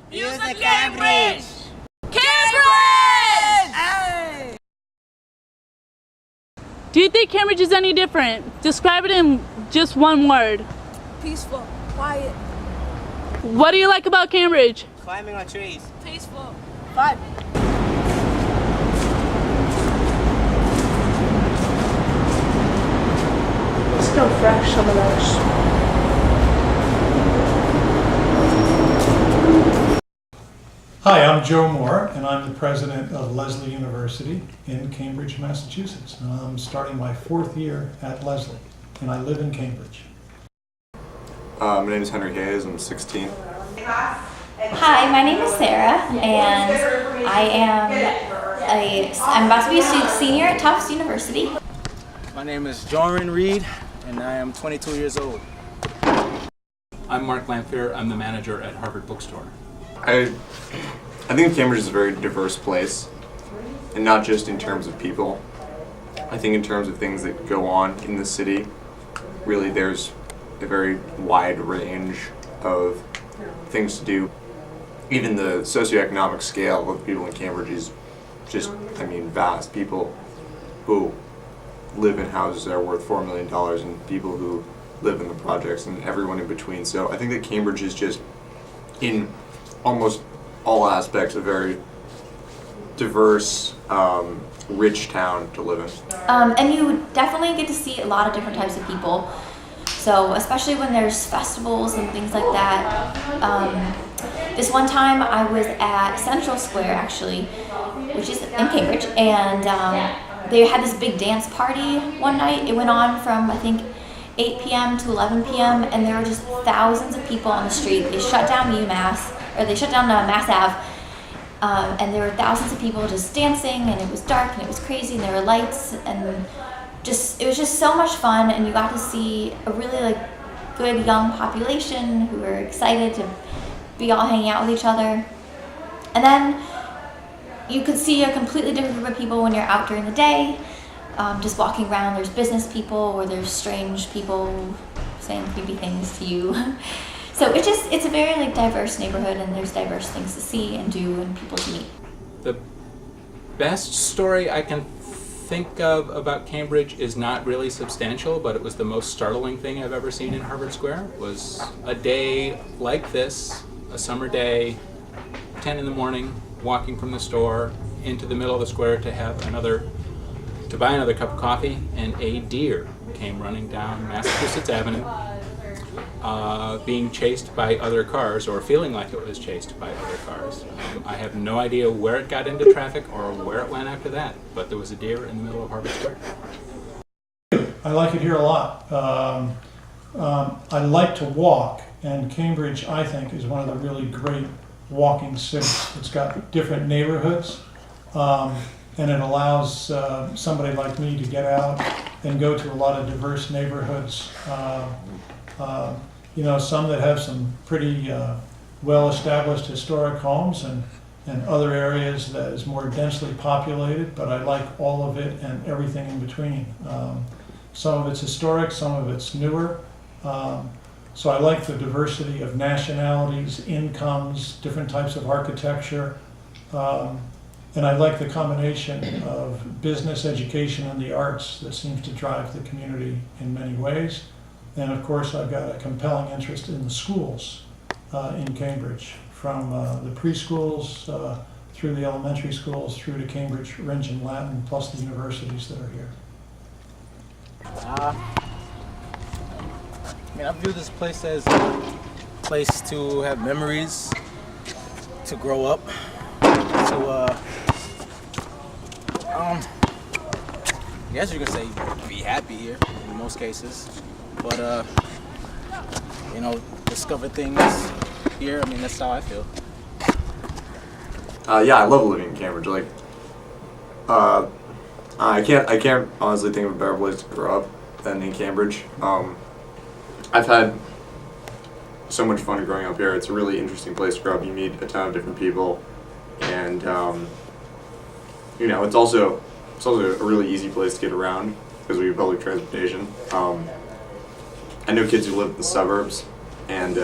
Use the Cambridge! Cambridge! Hey! Do you think Cambridge is any different? Describe it in just one word. Peaceful, quiet, What do you like about Cambridge? Climbing on trees. peaceful. Fun. Still fresh, some of those. Hi, I'm Joe Moore, and I'm the president of Lesley University in Cambridge, Massachusetts. And I'm starting my 4th year at Lesley, and I live in Cambridge. My name is Henry Hayes. I'm 16. Hi, my name is Sarah, and I'm about to be a senior at Tufts University. My name is Joran Reed, and I am 22 years old. I'm Mark Lamphere. I'm the manager at Harvard Bookstore. I think Cambridge is a very diverse place, and not just in terms of people. I think in terms of things that go on in the city, really there's a very wide range of things to do. Even the socioeconomic scale of people in Cambridge is just, vast. People who live in houses that are worth $4 million and people who live in the projects and everyone in between. So I think that Cambridge is just, in almost all aspects, a very diverse, rich town to live in. And you definitely get to see a lot of different types of people. So especially when there's festivals and things like that. This one time I was at Central Square, actually, which is in Cambridge, and they had this big dance party one night. It went on from, I think, 8 p.m. to 11 p.m. and there were just thousands of people on the street. They shut down Mass Ave, and there were thousands of people just dancing, and it was dark and it was crazy, and there were lights, and it was just so much fun, and you got to see a really good young population who were excited to be all hanging out with each other. And then you could see a completely different group of people when you're out during the day, just walking around. There's business people, or there's strange people saying creepy things to you. So it's a very diverse neighborhood, and there's diverse things to see and do and people to meet. The best story I can think of about Cambridge is not really substantial, but it was the most startling thing I've ever seen in Harvard Square. It was a day like this, a summer day, 10 in the morning, walking from the store into the middle of the square to buy another cup of coffee, and a deer came running down Massachusetts Avenue, being chased by other cars, or feeling like it was chased by other cars. I have no idea where it got into traffic or where it went after that, but there was a deer in the middle of Harvard Square. I like it here a lot. I like to walk, and Cambridge, I think, is one of the really great walking cities. It's got different neighborhoods, and it allows somebody like me to get out and go to a lot of diverse neighborhoods. Some that have some pretty well-established historic homes, and other areas that is more densely populated, but I like all of it and everything in between. Some of it's historic, some of it's newer. So I like the diversity of nationalities, incomes, different types of architecture. And I like the combination of business, education, and the arts that seems to drive the community in many ways. And of course, I've got a compelling interest in the schools in Cambridge, from the preschools through the elementary schools through to Cambridge, Rindge and Latin, plus the universities that are here. I view this place as a place to have memories, to grow up, to I guess you can say be happy here in most cases, but discover things here. That's how I feel. Yeah, I love living in Cambridge. I can't honestly think of a better place to grow up than in Cambridge. I've had so much fun growing up here. It's a really interesting place to grow up. You meet a ton of different people, and it's also a really easy place to get around because we have public transportation. I know kids who live in the suburbs, and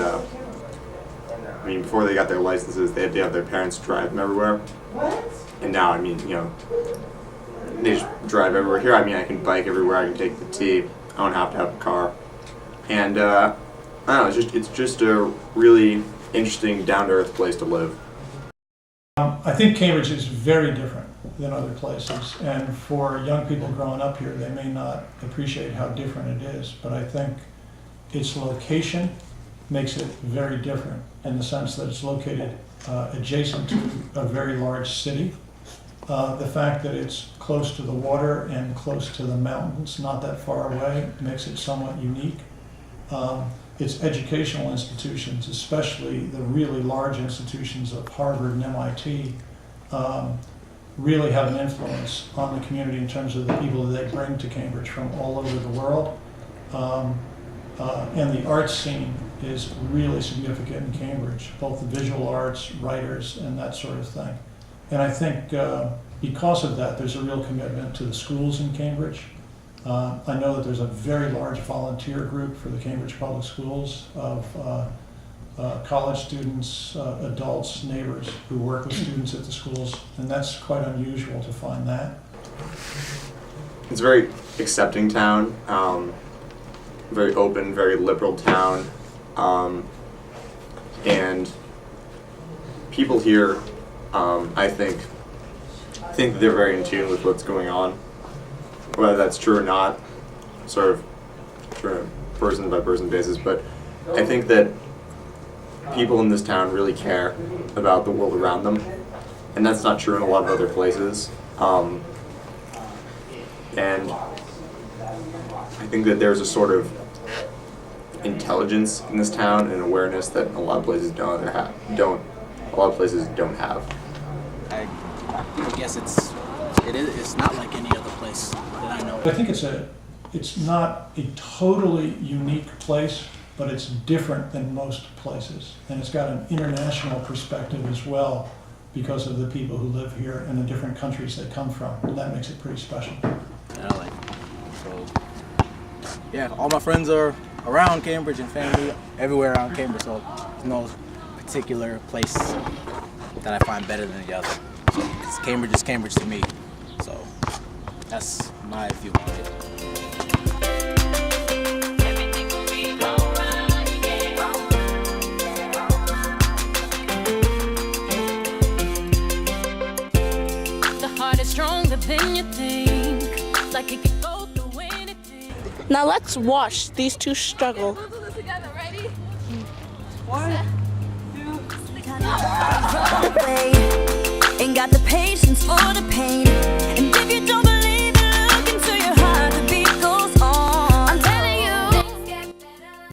I mean, before they got their licenses, they had to have their parents drive them everywhere. And now, I mean, you know, they just drive everywhere. Here, I mean, I can bike everywhere. I can take the T. I don't have to have a car. And I don't know. It's just a really interesting, down-to-earth place to live. I think Cambridge is very different than other places, and for young people growing up here, they may not appreciate how different it is, but I think its location makes it very different in the sense that it's located adjacent to a very large city. The fact that it's close to the water and close to the mountains, not that far away, makes it somewhat unique. Its educational institutions, especially the really large institutions of Harvard and MIT, really have an influence on the community in terms of the people that they bring to Cambridge from all over the world. And the arts scene is really significant in Cambridge, both the visual arts, writers, and that sort of thing. And I think because of that, there's a real commitment to the schools in Cambridge. I know that there's a very large volunteer group for the Cambridge Public Schools of college students, adults, neighbors who work with students at the schools, and that's quite unusual to find that. It's a very accepting town, very open, very liberal town, and people here, I think that they're very in tune with what's going on. Whether that's true or not, sort of on a person by person basis, but I think that people in this town really care about the world around them, and that's not true in a lot of other places. And I think that there's a sort of intelligence in this town and awareness that a lot of places don't have. I guess it's not like any other place that I know. I think it's not a totally unique place, but it's different than most places. And it's got an international perspective as well because of the people who live here and the different countries they come from. And that makes it pretty special. And I like it. So, yeah, all my friends are around Cambridge and family everywhere around Cambridge, so there's no particular place that I find better than the other. So, because Cambridge is Cambridge to me. So, that's my view on it. Stronger than you think, like it could go through anything. Now let's watch these two struggle. We'll do this together, ready? One, two. Ain't got the pain.